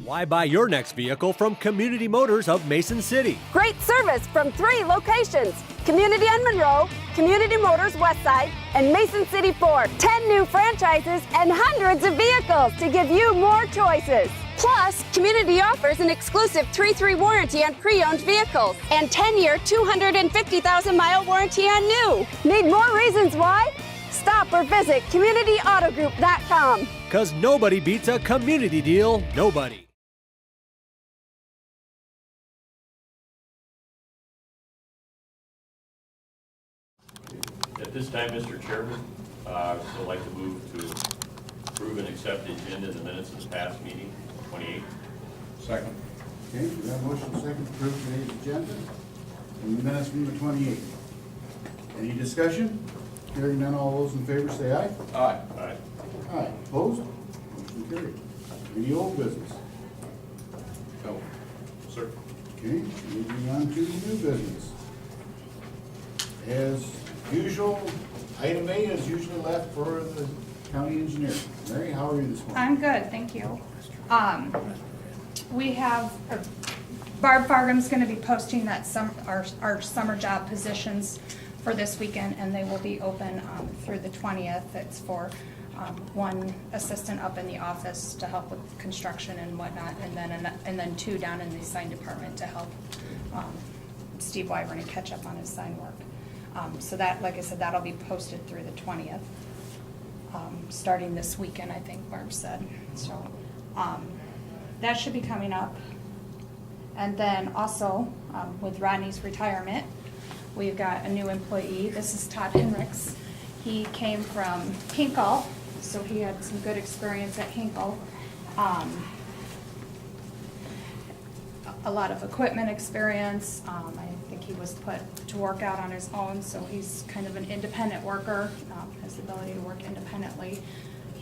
Why buy your next vehicle from Community Motors of Mason City? Great service from 3 locations: Community on Monroe, Community Motors Westside, and Mason City Ford. 10 new franchises and hundreds of vehicles to give you more choices. Plus, Community offers an exclusive 3-3 warranty on pre-owned vehicles and 10-year, 250,000-mile warranty on new. Need more reasons why? Stop or visit CommunityAutoGroup.com. 'Cause nobody beats a community deal, nobody. At this time, Mr. Chairman, I would still like to move to approve and accept the agenda in the minutes of the past meeting, 28th. Second. Okay, we have a motion second to approve today's agenda and the minutes from the 28th. Any discussion? Hearing none, all those in favor say aye. Aye. Aye. Aye. Opposed? Motion carried. Any old business? No. Sir. Okay, moving on to new business. As usual, item A is usually left for the county engineer. Mary, how are you this morning? I'm good, thank you. We have, Barb Fargham's gonna be posting that our summer job positions for this weekend, and they will be open through the 20th. It's for one assistant up in the office to help with construction and whatnot, and then 2 down in the sign department to help Steve Wyvern and catch up on his sign work. So that, like I said, that'll be posted through the 20th, starting this weekend, I think Barb said. So that should be coming up. And then also, with Rodney's retirement, we've got a new employee. This is Todd Henricks. He came from Hinkle, so he had some good experience at Hinkle. A lot of equipment experience. I think he was put to work out on his own, so he's kind of an independent worker, has the ability to work independently.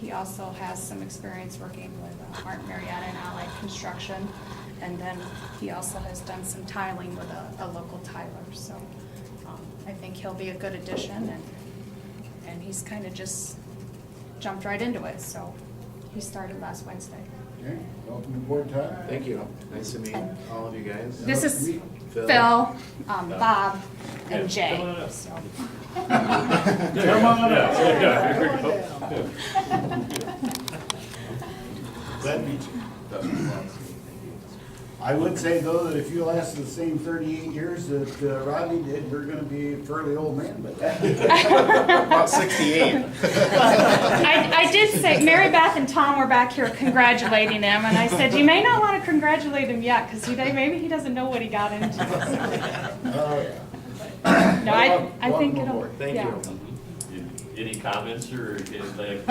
He also has some experience working with Martin Marietta and Allied Construction, and then he also has done some tiling with a local tiler, so I think he'll be a good addition, and he's kind of just jumped right into it, so he started last Wednesday. Okay, welcome aboard, Todd. Thank you. Nice to meet all of you guys. This is Phil. Phil, Bob, and Jay. Come on up. So. Come on up. Yeah, here we go. Glad to meet you. I would say, though, that if you lasted the same 38 years that Rodney did, you're going to be a fairly old man, but About 68. I did say, Mary Beth and Tom were back here congratulating him, and I said, you may not want to congratulate him yet, because maybe he doesn't know what he got into. oh yeah. No, I think welcome it'll, aboard. Thank yeah. you. Any comments or anything?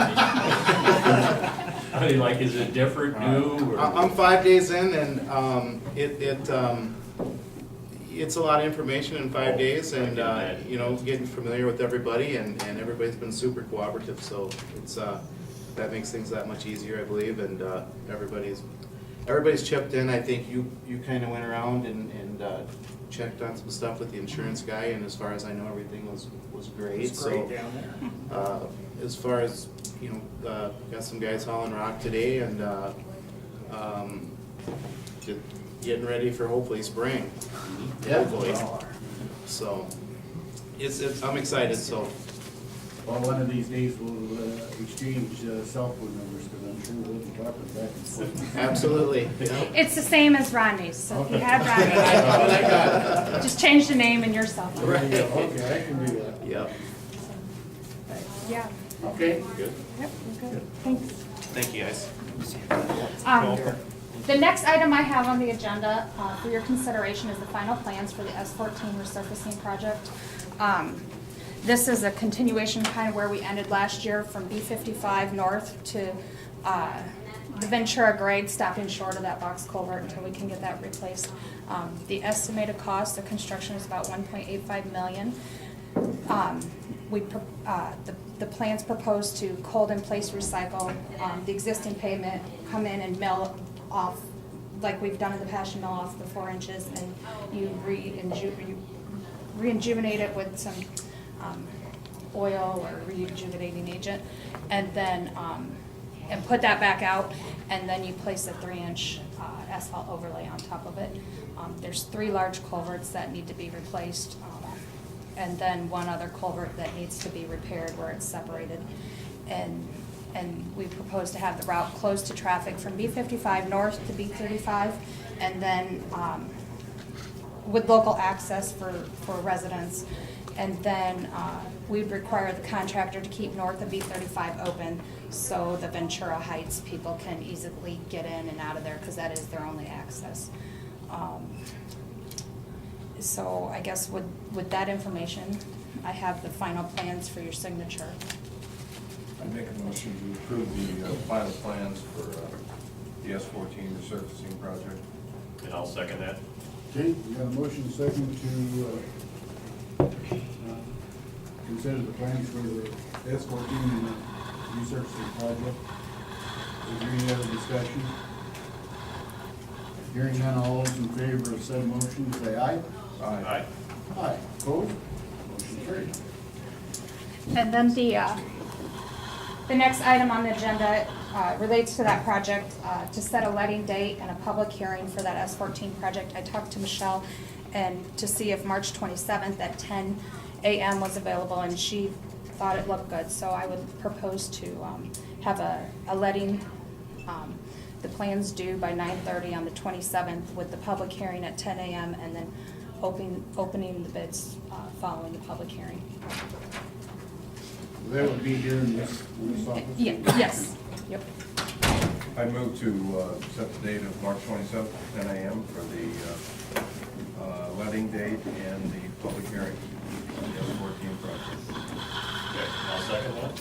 I mean, like, is it different, new? Or? I'm 5 days in, and it's a lot of information in 5 days, and you know, getting familiar with everybody, and everybody's been super cooperative, so it's that makes things that much easier, I believe, and everybody's chipped in. I think you kind of went around and checked on some stuff with the insurance guy, and as far as I know, everything was great. It's great down there. As far as, you know, got some guys hauling rock today, and getting ready for hopefully spring. Hopefully. So I'm excited. So. Well, one of these days we'll exchange cell phone numbers, because I'm sure we'll be talking back and forth. Absolutely. Yeah. It's the same as Rodney's, so if you have Rodney, just change the name in your cell phone. Right. Okay, I can do that. Yep. Yeah. Okay. Good. Yep, we're good. Thanks. Thank you, guys. The next item I have on the agenda for your consideration is the final plans for the S14 Resurfacing project. This is a continuation kind of where we ended last year from B55 north to the Ventura grade, stopping short of that box culvert until we can get that replaced. The estimated cost of construction is about $1.85 million. The plans propose to cold in place recycle the existing pavement, come in and mill off like we've done in the past. You mill off the 4 inches, and you re-rejuvenate it with some oil or rejuvenating agent, and then and put that back out, and then you place a 3-inch asphalt overlay on top of it. There's 3 large culverts that need to be replaced, and then 1 other culvert that needs to be repaired where it's separated. And we propose to have the route closed to traffic from B55 north to B35, and then with local access for residents. And then we'd require the contractor to keep north of B35 open so the Ventura Heights people can easily get in and out of there, because that is their only access. So I guess with that information, I have the final plans for your signature. I make a motion to approve the final plans for the S14 Resurfacing project. And I'll second that. Okay, we got a motion second to consider the plans for the S14 resurfacing project. Is there any other discussion? Hearing none, all those in favor of said motion, say aye. Aye. Aye. Opposed? Motion carried. And then the next item on the agenda relates to that project, to set a letting date and a public hearing for that S14 project. I talked to Michelle and to see if March 27th at 10 a.m. was available, and she thought it looked good. So I would propose to have a letting, the plans due by 9:30 on the 27th, with the public hearing at 10 a.m. and then opening the bids following the public hearing. That would be here in this office? Yeah, yes, yep. I move to set the date of March 27th, 10 a.m. for the letting date and the public hearing on the S14 project. Okay, I'll second that.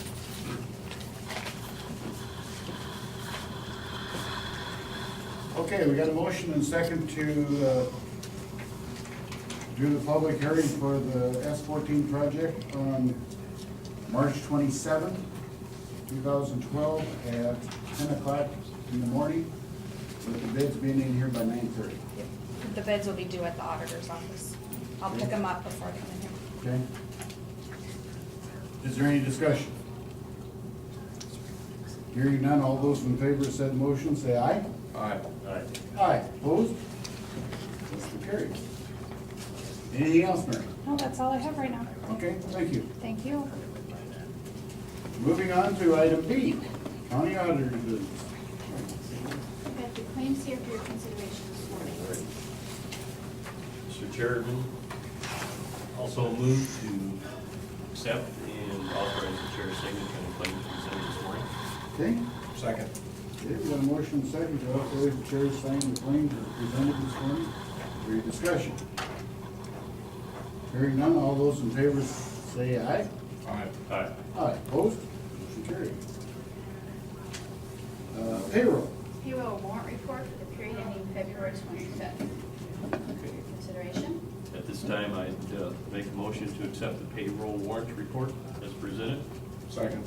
Okay, we got a motion and second to do the public hearing for the S14 project on March 27th, 2012 at 10 o'clock in the morning, with the bids being in here by 9:30. The bids will be due at the auditor's office. I'll pick them up before I come in here. Okay? Is there any discussion? Hearing none, all those in favor of said motion, say aye. Aye. Aye. Aye. Opposed? Motion carried. Anything else, Mary? No, that's all I have right now. Okay, thank you. Thank you. Moving on to item B, county auditor's business. I've got the claims here for your consideration this morning. Mr. Chairman, also move to accept and authorize the chair's signature on the claims presented this morning. Okay? Second. Okay, we got a motion and second to authorize the chair to sign the claims as presented this morning. For your discussion. Hearing none, all those in favor say aye. Aye. Aye. Aye. Opposed? Motion carried. Payroll. Payroll warrant report for the period ending February 25th. For your consideration. At this time, I'd make a motion to accept the payroll warrant report as presented. Second.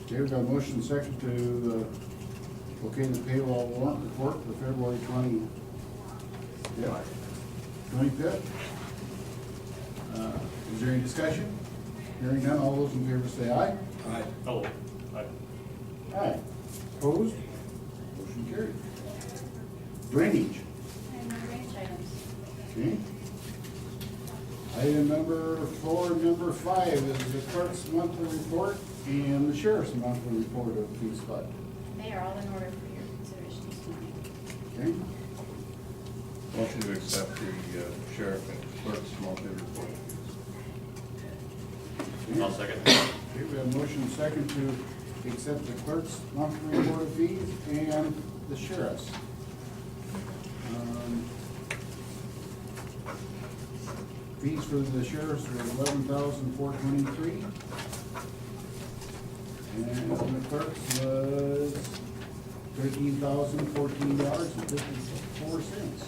Okay, we got a motion and second to okay the payroll warrant report for February 25th. Is there any discussion? Hearing none, all those in favor say aye. Aye. Oh, aye. Aye. Opposed? Motion carried. Drainage. And no drainage items. Okay. Item number 4, number 5 is the clerk's monthly report and the sheriff's monthly report of Peace Fund. They are all in order for your consideration this morning. Okay? Motion to accept the sheriff and clerk's monthly report. I'll second. Okay, we have a motion and second to accept the clerk's monthly report of fees and the sheriff's. Fees for the sheriff's were $11,423. And the clerk's was $13,014.54.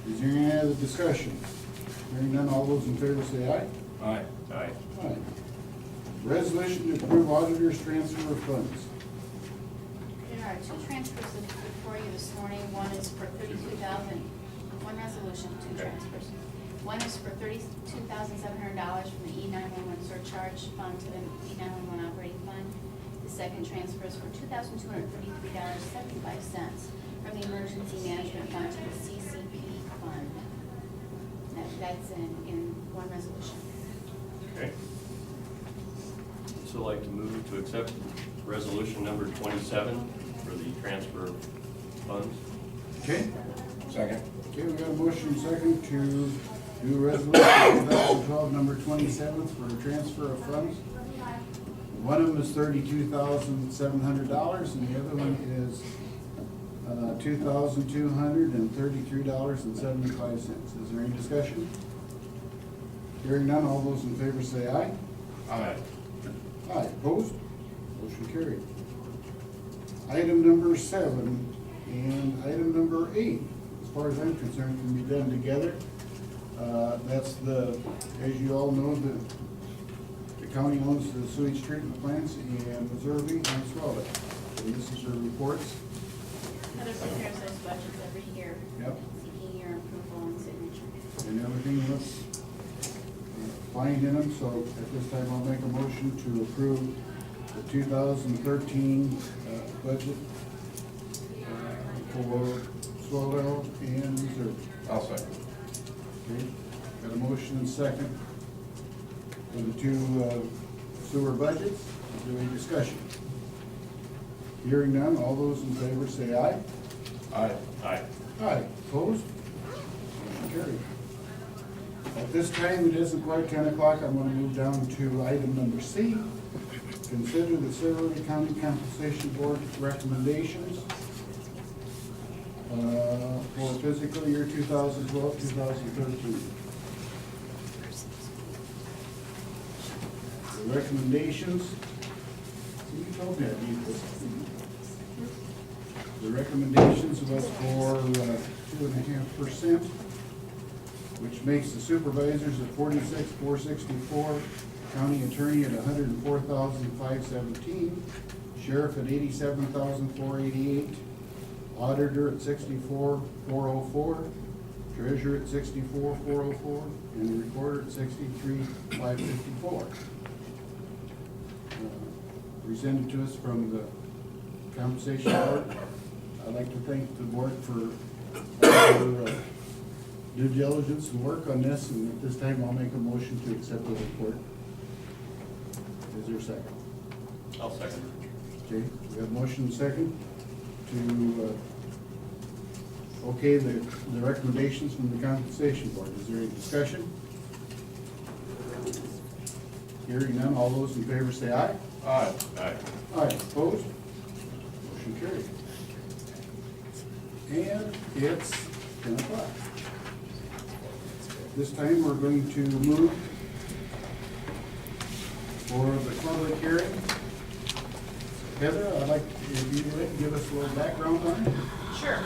Is there any other discussion? Hearing none, all those in favor say aye. Aye. Aye. Aye. Resolution to approve auditor's transfer of funds. There are 2 transfers before you this morning. One is for $32,000. One resolution, 2 Okay. transfers. One is for $32,700 from the E911 surcharge fund to the E911 operating fund. The The second transfer is for $2,233.75 from the Emergency Management Fund to the CCP Fund. That's in one resolution. Okay. So like to move to accept resolution number 27 for the transfer of funds. Okay? Second. Okay, we got a motion second to do resolution 2012 number 27 for the transfer of funds. One of them is $32,700 and the other one is $2,233.75. Is there any discussion? Hearing none, all those in favor say aye. Aye. Aye, opposed? Motion carried. Item number 7 and item number 8, as far as I'm concerned, can be done together. That's the, as you all know, the county owns the sewage treatment plants in Missouri and Swallow. And this is her reports. Heather prepares those budgets every year. Yep. Seeking your approval and signature. And everything looks fine in them, so at this time I'll make a motion to approve the 2013 budget for Swallow and Missouri. I'll second. Okay, got a motion and second for the two sewer budgets. Is there any discussion? Hearing none, all those in favor say aye. Aye. Aye. Aye, opposed? Motion carried. At this time, it isn't quite 10 o'clock, I'm gonna move down to item number C. Consider the Silverton County Compensation Board recommendations for fiscal year 2012-2013. The recommendations, you told me I need this. The recommendations was for 2.5%, which makes the supervisors at 46,464, county attorney at 104,517, sheriff at 87,488, auditor at 64,404, treasurer at 64,404, and the recorder at 63,554. Presented to us from the compensation board. I'd like to thank the board for their due diligence and work on this, and at this time I'll make a motion to accept the report. Is there a second? I'll second. Okay, we have motion and second to okay the recommendations from the compensation board. Is there any discussion? Hearing none, all those in favor say aye. Aye. Aye. Aye, opposed? Motion carried. And it's 10 o'clock. This time we're going to move for the public hearing. Heather, I'd like, if you would, give us a little background on it. Sure.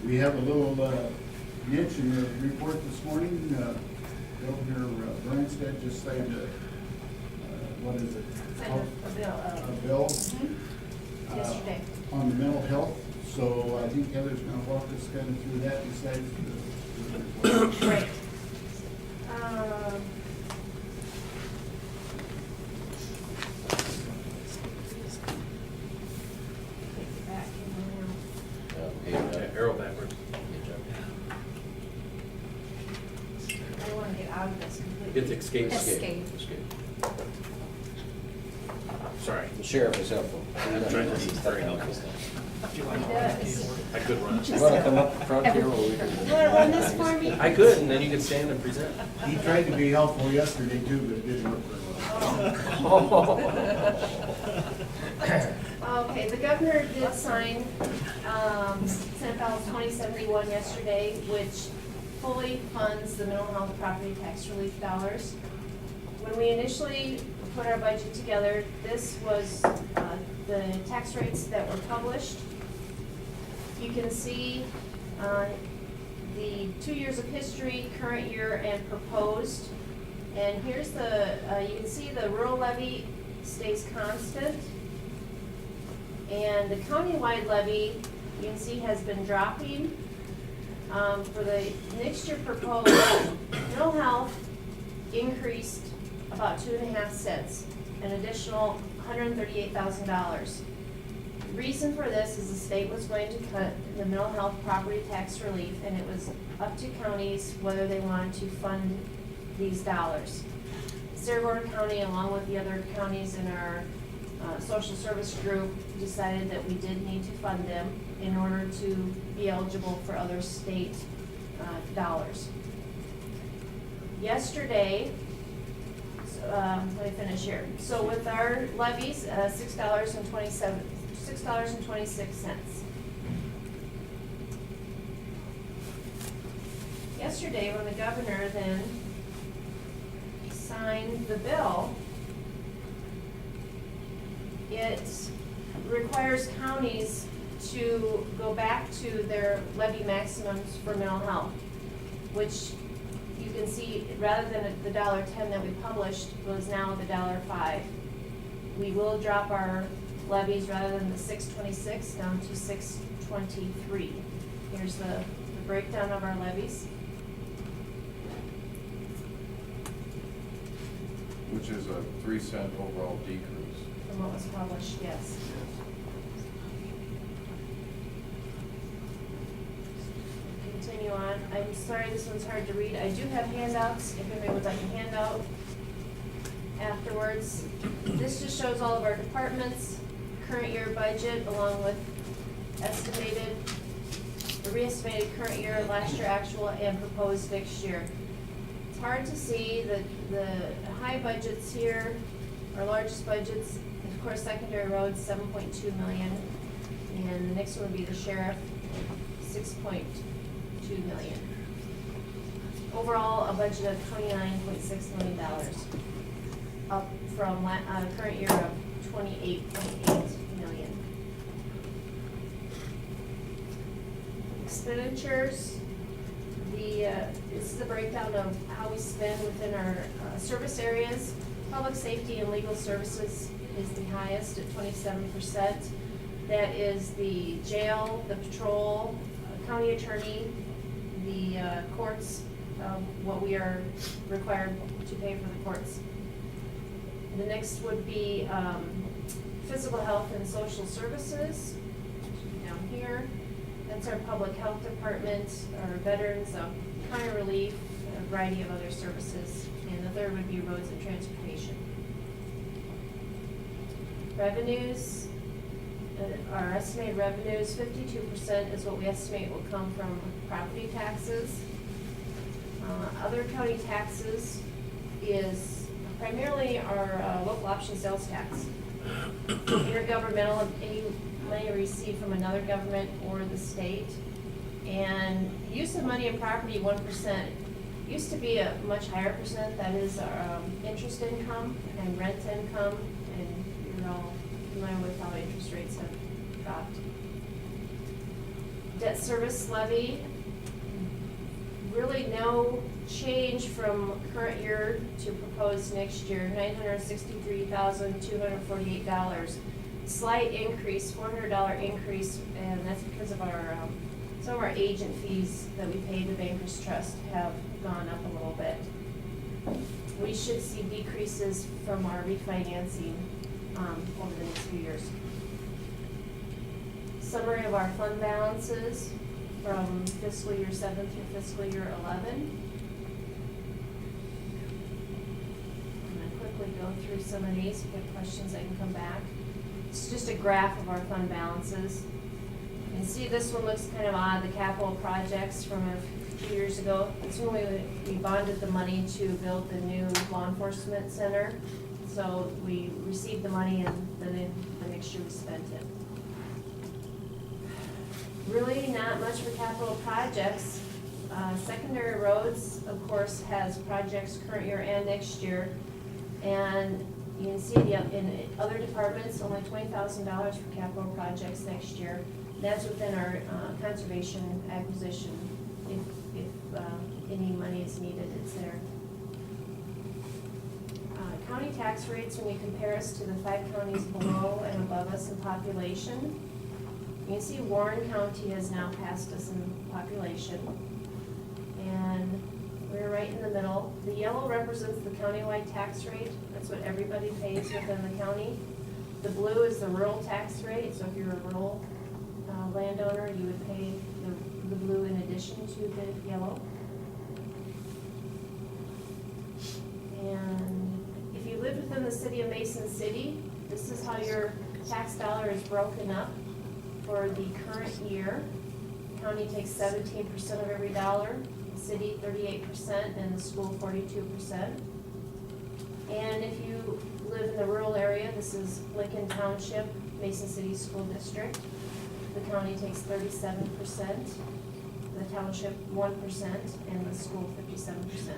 We have a little niche in the report this morning. Governor Branstad just signed what is it? A bill. Yesterday. On the mental health, so I think Heather's gonna walk us kind of through that besides the Great. Arrow backwards. I want to get out of this completely. It's escape. Escape. Sorry, the sheriff is helpful. I'm trying to be very helpful. He does. I could run. You want to come up front here? You want to run this for me? I could, and then you could stand and present. He tried to be helpful yesterday too, but it didn't work very well. Okay, the governor did sign Senate Bill 2071 yesterday, which fully funds the mental health property tax relief dollars. When we initially put our budget together. This was the tax rates that were published. You can see the 2 years of history, current year, and proposed. And here's the, you can see the rural levy stays constant. And the countywide levy, you can see, has been dropping. For the next year proposed, mental health increased about 2.5 cents, an additional $138,000. The reason for this is the state was going to cut the mental health property tax relief, and it was up to counties whether they wanted to fund these dollars. Saragordo County, along with the other counties in our social service group, decided that we did need to fund them in order to be eligible for other state dollars. Yesterday, let me finish here. So with our levies, $6.26. Yesterday, when the governor then signed the bill, it requires counties to go back to their levy maximums for mental health, which you can see, rather than the $1.10 that we published, was now the $1.05. We will drop our levies, rather than the $6.26 down to $6.23. Here's the breakdown of our levies. Which is a 3-cent overall decrease. From what was published, yes. Continue on. I'm sorry, this one's hard to read. I do have handouts, if anybody would like a handout afterwards. This just shows all of our departments, current year budget, along with estimated, the re-estimated current year, last year actual, and proposed next year. It's hard to see the high budgets here, our largest budgets, of course, secondary roads, 7.2 million, and the next one would be the sheriff, 6.2 million. Overall, a budget of $29.6 million, up from current year of $28.8 million. Expenditures. This is a breakdown of how we spend within our service areas. Public safety and legal services is the highest at 27%. That is the jail, the patrol, county attorney, the courts, what we are required to pay for the courts. The next would be physical health and social services, down here. That's our public health department, our veterans, county relief, and a variety of other services. And the third would be roads and transportation. Revenues, our estimated revenues, 52% is what we estimate will come from property taxes. Other county taxes is primarily our local option sales tax. Intergovernmental, any money received from another government or the state. And use of money and property, 1%. Used to be a much higher percent. That is our interest income and rent income, and you're all familiar with how interest rates have dropped. Debt service levy, really no change from current year to proposed next year, $963,248. Slight increase, $400 increase, and that's because of our some of our agent fees that we pay the Bankers Trust have gone up a little bit. We should see decreases from our refinancing over the next few years. Summary of our fund balances from fiscal year 7 through fiscal year 11. I'm going to quickly go through some of these. If you have questions, I can come back. It's just a graph of our fund balances. You can see this one looks kind of odd, the capital projects from a few years ago. This one we bonded the money to build the new law enforcement center. So we received the money and then the next year we spent it. Really not much for capital projects. Secondary roads, of course, has projects current year and next year. And You can see in other departments, only $20,000 for capital projects next year. That's within our conservation acquisition. If any money is needed, it's there. County tax rates, when you compare us to the 5 counties below and above us in population, you can see Warren County has now passed us in population. And we're right in the middle. The yellow represents the countywide tax rate. That's what everybody pays within the county. The blue is the rural tax rate. So if you're a rural landowner, you would pay the blue in addition to the yellow. And if you live within the city of Mason City, this is how your tax dollar is broken up for the current year. The county takes 17% of every dollar, the city 38%, and the school 42%. And if you live in the rural area, this is Lincoln Township, Mason City School District. The county takes 37%, the township 1%, and the school 57%.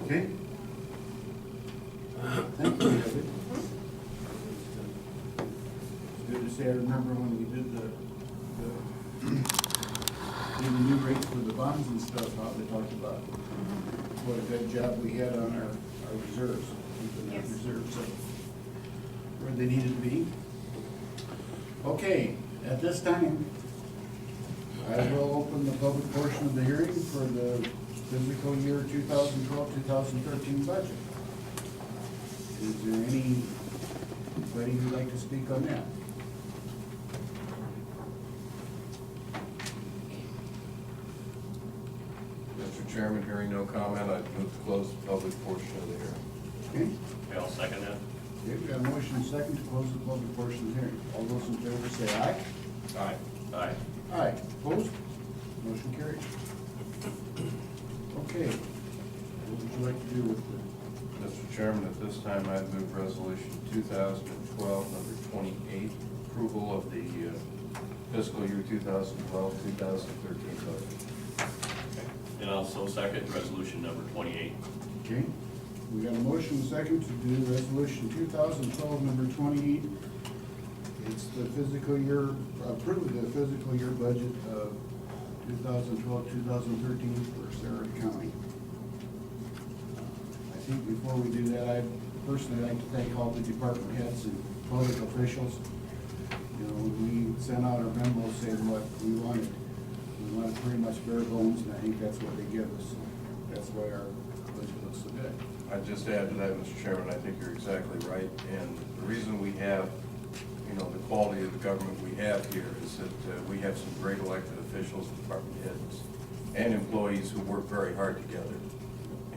Okay. Thank you, David. It's good to say, I remember when we did the new rates for the bonds and stuff, how they talked about what a good job we had on our reserves, keeping our reserves up where they needed to be. Okay, at this time, I will open the public portion of the hearing for the fiscal year 2012-2013 budget. Is there anybody who'd like to speak on that? Mr. Chairman, hearing no comment, I'd move to close the public portion of the hearing. Okay, Okay, I'll second that. okay, we got a motion and second to close the public portion of the hearing. All those in favor say aye. Aye. Aye. Aye. Opposed? Motion carried. Okay, what would you like to do with the, Mr. Chairman, at this time, I'd move resolution 2012, number 28, approval of the fiscal year 2012-2013 budget. And also second resolution number 28. okay? We got a motion and second to do resolution 2012, number 28. It's the fiscal year, approve the fiscal year budget of 2012-2013 for Sarah County. I think before we do that, I'd personally like to thank all the department heads and public officials. You know, we sent out our memo saying what we wanted. We wanted pretty much bare bones, and I think that's what they give us. That's why our budget looks so good. I'd just add to that, Mr. Chairman, I think you're exactly right. And the reason we have, you know, the quality of the government we have here is that we have some great elected officials, department heads, and employees who work very hard together.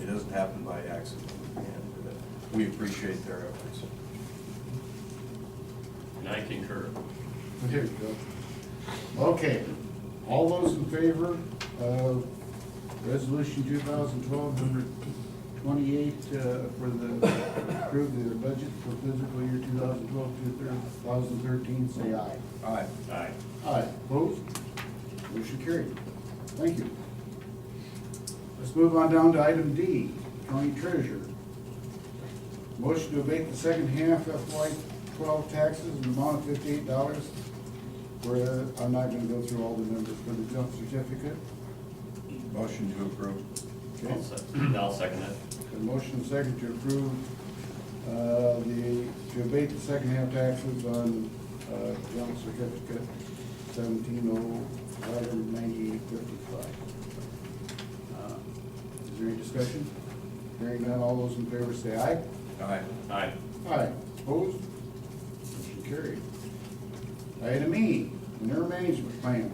It doesn't happen by accident, and we appreciate their efforts. And I concur. There you go. Okay, all those in favor of resolution 2012, number 28, for the approve the budget for fiscal year 2012-2013, say aye. Aye. Aye. Aye. Opposed? Motion carried. Thank you. Let's move on down to item D, County Treasurer. Motion to abate the second half FY12 taxes in the amount of $58. Where I'm not gonna go through all the numbers for the jump certificate. Motion to approve. Okay. I'll second that. A motion second to approve to abate the second half taxes on junk certificate 17/0/9855. Is there any discussion? Hearing none, all those in favor say aye. Aye. Aye. Aye. Opposed? Motion carried. Item E, manure management plan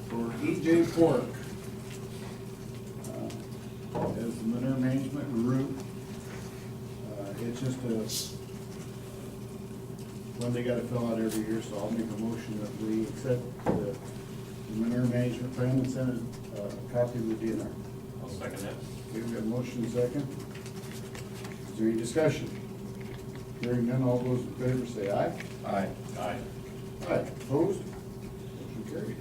for EJ Pork. As the manure management route, it's just one they gotta fill out every year, so I'll make a motion that we accept the manure management plan and send a copy of the DNR. I'll second that. Okay, we have a motion second. Is there any discussion? Hearing none, all those in favor say aye. Aye. Aye. Aye. Opposed? Motion carried.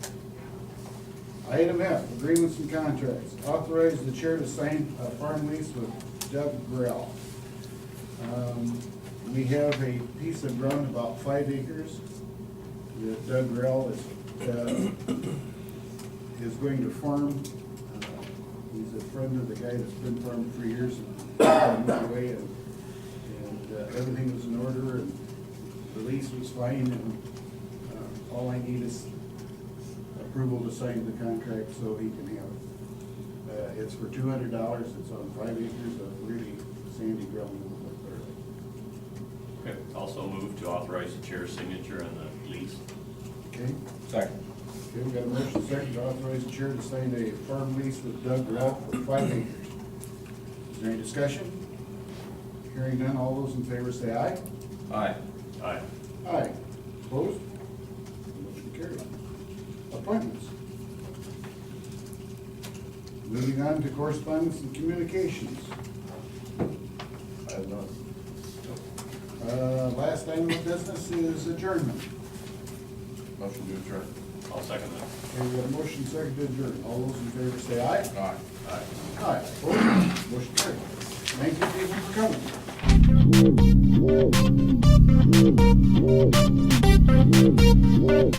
Item F, agreements and contracts. Authorize the chair to sign a farm lease with Doug Grell. We have a piece of ground about 5 acres that Doug Grell is going to farm. He's a friend of the guy that's been farming for years and moved away, and everything was in order, and the lease was fine, and all I need is approval to sign the contract so he can have it. It's for $200. It's on 5 acres of really sandy ground. Okay, also move to authorize the chair's signature on the lease. Okay, Second. okay, we got a motion second to authorize the chair to sign a farm lease with Doug Grell for 5 acres. Is there any discussion? Hearing none, all those in favor say aye. Aye. Aye. Aye. Opposed? Motion carried. Appointments. Moving on to correspondence and communications. I have none. Last item of business is adjournment. Motion to adjourn. I'll second that. Okay, we have a motion second to adjourn. All those in favor say aye. Aye. Aye. Aye. Opposed? Motion carried. Thank you people for coming.